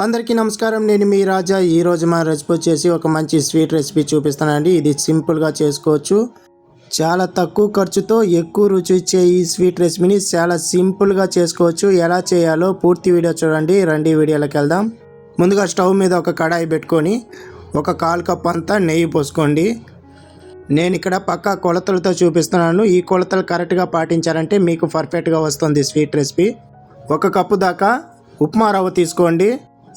అందరికీ నమస్కారం. నేను మీ రాజా. ఈరోజు మా రెసిపీ వచ్చేసి ఒక మంచి స్వీట్ రెసిపీ చూపిస్తానండి. ఇది సింపుల్గా చేసుకోవచ్చు. చాలా తక్కువ ఖర్చుతో ఎక్కువ రుచి ఇచ్చే ఈ స్వీట్ రెసిపీని చాలా సింపుల్గా చేసుకోవచ్చు. ఎలా చేయాలో పూర్తి వీడియో చూడండి. రండి వీడియోలోకి వెళ్దాం. ముందుగా స్టవ్ మీద ఒక కడాయి పెట్టుకొని ఒక 1/4 కప్ అంతా నెయ్యి పోసుకోండి. నేను ఇక్కడ పక్కా కొలతలతో చూపిస్తున్నాను. ఈ కొలతలు కరెక్ట్గా పాటించారంటే మీకు పర్ఫెక్ట్గా వస్తుంది స్వీట్ రెసిపీ. 1 కప్పు దాకా ఉప్మా రవ్వ తీసుకోండి.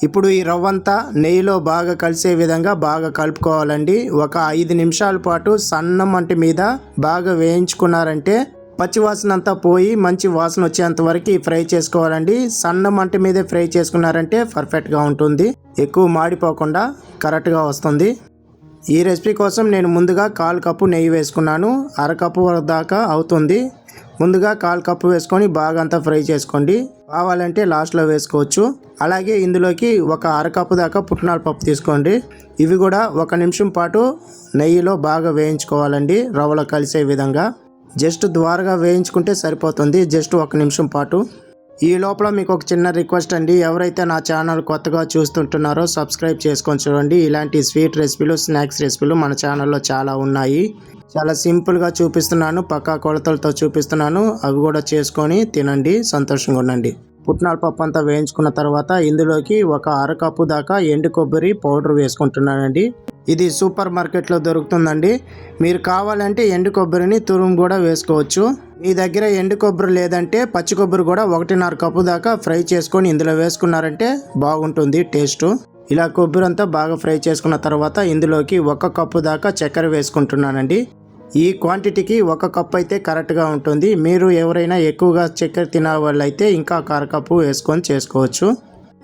ఇప్పుడు ఈ రవ్వంతా నెయ్యిలో బాగా కలిసే విధంగా బాగా కలుపుకోవాలండి. ఒక 5 నిమిషాల పాటు సన్న మంట మీద బాగా వేయించుకున్నారంటే పచ్చివాసన అంతా పోయి మంచి వాసన వచ్చేంత వరకు ఫ్రై చేసుకోవాలండి. సన్న మంట మీదే ఫ్రై చేసుకున్నారంటే పర్ఫెక్ట్గా ఉంటుంది. ఎక్కువ మాడిపోకుండా కరెక్ట్గా వస్తుంది. ఈ రెసిపీ కోసం నేను ముందుగా 1/4 కప్పు నెయ్యి వేసుకున్నాను. 1/2 కప్పు దాకా అవుతుంది. ముందుగా 1/4 కప్పు వేసుకొని బాగా అంతా ఫ్రై చేసుకోండి. కావాలంటే లాస్ట్లో వేసుకోవచ్చు. అలాగే ఇందులోకి ఒక 1/2 కప్పు దాకా పుట్నాల పప్పు తీసుకోండి. ఇవి కూడా 1 నిమిషం పాటు నెయ్యిలో బాగా వేయించుకోవాలండి. రవ్వలో కలిసే విధంగా జస్ట్ ద్వారగా వేయించుకుంటే సరిపోతుంది. జస్ట్ 1 నిమిషం పాటు. ఈ లోపల మీకు ఒక చిన్న రిక్వెస్ట్ అండి. ఎవరైతే నా ఛానల్ కొత్తగా చూస్తుంటున్నారో సబ్స్క్రైబ్ చేసుకొని చూడండి. ఇలాంటి స్వీట్ రెసిపీలు, స్నాక్స్ రెసిపీలు మన ఛానల్లో చాలా ఉన్నాయి. చాలా సింపుల్గా చూపిస్తున్నాను. పక్కా కొలతలతో చూపిస్తున్నాను. అవి కూడా చేసుకొని తినండి, సంతోషంగా ఉండండి. పుట్నాల పప్పు అంతా వేయించుకున్న తర్వాత ఇందులోకి ఒక 1/2 కప్పు దాకా ఎండు కొబ్బరి పౌడర్ వేసుకుంటున్నానండి. ఇది సూపర్ మార్కెట్లో దొరుకుతుందండి. మీరు కావాలంటే ఎండు కొబ్బరిని తురుము కూడా వేసుకోవచ్చు. మీ దగ్గర ఎండు కొబ్బరి లేదంటే పచ్చి కొబ్బరి కూడా 1.5 కప్పు దాకా ఫ్రై చేసుకొని ఇందులో వేసుకున్నారంటే బాగుంటుంది టేస్ట్. ఇలా కొబ్బరి అంతా బాగా ఫ్రై చేసుకున్న తర్వాత ఇందులోకి 1 కప్పు దాకా చక్కెర వేసుకుంటున్నానండి. ఈ క్వాంటిటీకి 1 కప్పు అయితే కరెక్ట్గా ఉంటుంది. మీరు ఎవరైనా ఎక్కువగా చక్కెర తినే వాళ్ళైతే ఇంకా 1/2 కప్పు వేసుకొని చేసుకోవచ్చు.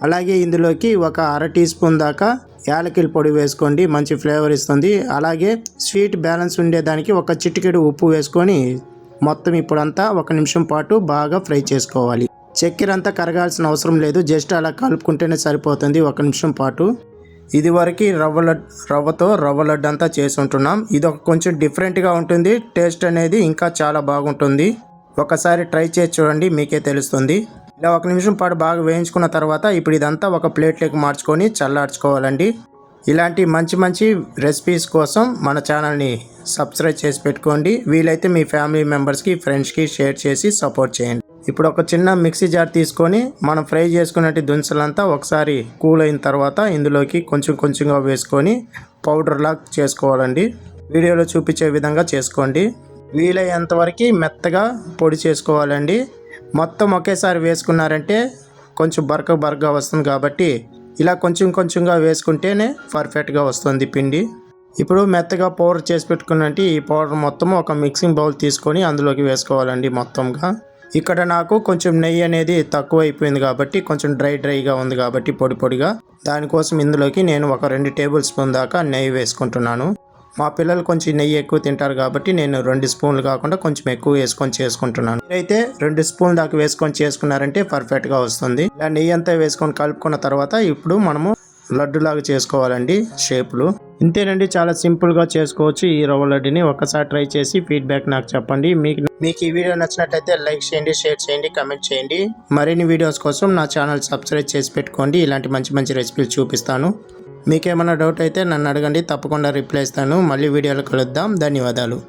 అలాగే ఇందులోకి ఒక 1/2 టీ స్పూన్ దాకా యాలకుల పొడి వేసుకోండి. మంచి ఫ్లేవర్ ఇస్తుంది. అలాగే స్వీట్ బ్యాలెన్స్ ఉండేదానికి ఒక చిటికెడు ఉప్పు వేసుకొని మొత్తం ఇప్పుడంతా 1 నిమిషం పాటు బాగా ఫ్రై చేసుకోవాలి. చక్కెర అంతా కరగాల్సిన అవసరం లేదు. జస్ట్ అలా కలుపుకుంటేనే సరిపోతుంది 1 నిమిషం పాటు. ఇది వరకు రవ్వతో రవ్వ లడ్డు అంతా చేసి ఉంటున్నాం. ఇది ఒక కొంచెం డిఫరెంట్గా ఉంటుంది. టేస్ట్ అనేది ఇంకా చాలా బాగుంటుంది. ఒకసారి ట్రై చేసి చూడండి, మీకే తెలుస్తుంది. ఇలా 1 నిమిషం పాటు బాగా వేయించుకున్న తర్వాత ఇప్పుడు ఇదంతా ఒక ప్లేట్లోకి మార్చుకొని చల్లార్చుకోవాలండి. ఇలాంటి మంచి మంచి రెసిపీస్ కోసం మన ఛానల్ని సబ్స్క్రైబ్ చేసి పెట్టుకోండి. వీలైతే మీ ఫ్యామిలీ మెంబర్స్కి, ఫ్రెండ్స్కి షేర్ చేసి సపోర్ట్ చేయండి. ఇప్పుడు ఒక చిన్న మిక్సీ జార్ తీసుకొని మనం ఫ్రై చేసుకున్నట్టు దుంచలంతా ఒకసారి కూల్ అయిన తర్వాత ఇందులోకి కొంచెం కొంచెంగా వేసుకొని పౌడర్లా చేసుకోవాలండి. వీడియోలో చూపించే విధంగా చేసుకోండి. వీలైనంత వరకు మెత్తగా పొడి చేసుకోవాలండి. మొత్తం ఒకేసారి వేసుకున్నారంటే కొంచెం బరకగా వస్తుంది కాబట్టి ఇలా కొంచెం కొంచెంగా వేసుకుంటేనే పర్ఫెక్ట్గా వస్తుంది పిండి. ఇప్పుడు మెత్తగా పౌడర్ చేసి పెట్టుకున్నట్టు ఈ పౌడర్ మొత్తం ఒక మిక్సింగ్ బౌల్ తీసుకొని అందులోకి వేసుకోవాలండి మొత్తంగా. ఇక్కడ నాకు కొంచెం నెయ్యి అనేది తక్కువ అయిపోయింది కాబట్టి కొంచెం డ్రైగా ఉంది కాబట్టి పొడిగా దానికోసం ఇందులోకి నేను ఒక 2 టేబుల్ స్పూన్ దాకా నెయ్యి వేసుకుంటున్నాను. మా పిల్లలు కొంచెం నెయ్యి ఎక్కువ తింటారు కాబట్టి నేను 2 స్పూన్లు కాకుండా కొంచెం ఎక్కువ వేసుకొని చేసుకుంటున్నాను. మీరైతే 2 స్పూన్లు దాకా వేసుకొని చేసుకున్నారంటే పర్ఫెక్ట్గా వస్తుంది. ఇలా నెయ్యి అంతా వేసుకొని కలుపుకున్న తర్వాత ఇప్పుడు మనము లడ్డులాగా చేసుకోవాలండి షేపులు. ఇంతేనండి, చాలా సింపుల్గా చేసుకోవచ్చు ఈ రవ్వ లడ్డుని. ఒకసారి ట్రై చేసి ఫీడ్బ్యాక్ నాకు చెప్పండి. మీకు ఈ వీడియో నచ్చినట్లయితే లైక్ చేయండి, షేర్ చేయండి, కమెంట్ చేయండి. మరిన్ని వీడియోస్ కోసం నా ఛానల్ సబ్స్క్రైబ్ చేసి పెట్టుకోండి. ఇలాంటి మంచి మంచి రెసిపీలు చూపిస్తాను. మీకేమైనా డౌట్ అయితే నన్ను అడగండి, తప్పకుండా రిప్లై ఇస్తాను. మళ్ళీ వీడియోలో కలుద్దాం. ధన్యవాదాలు.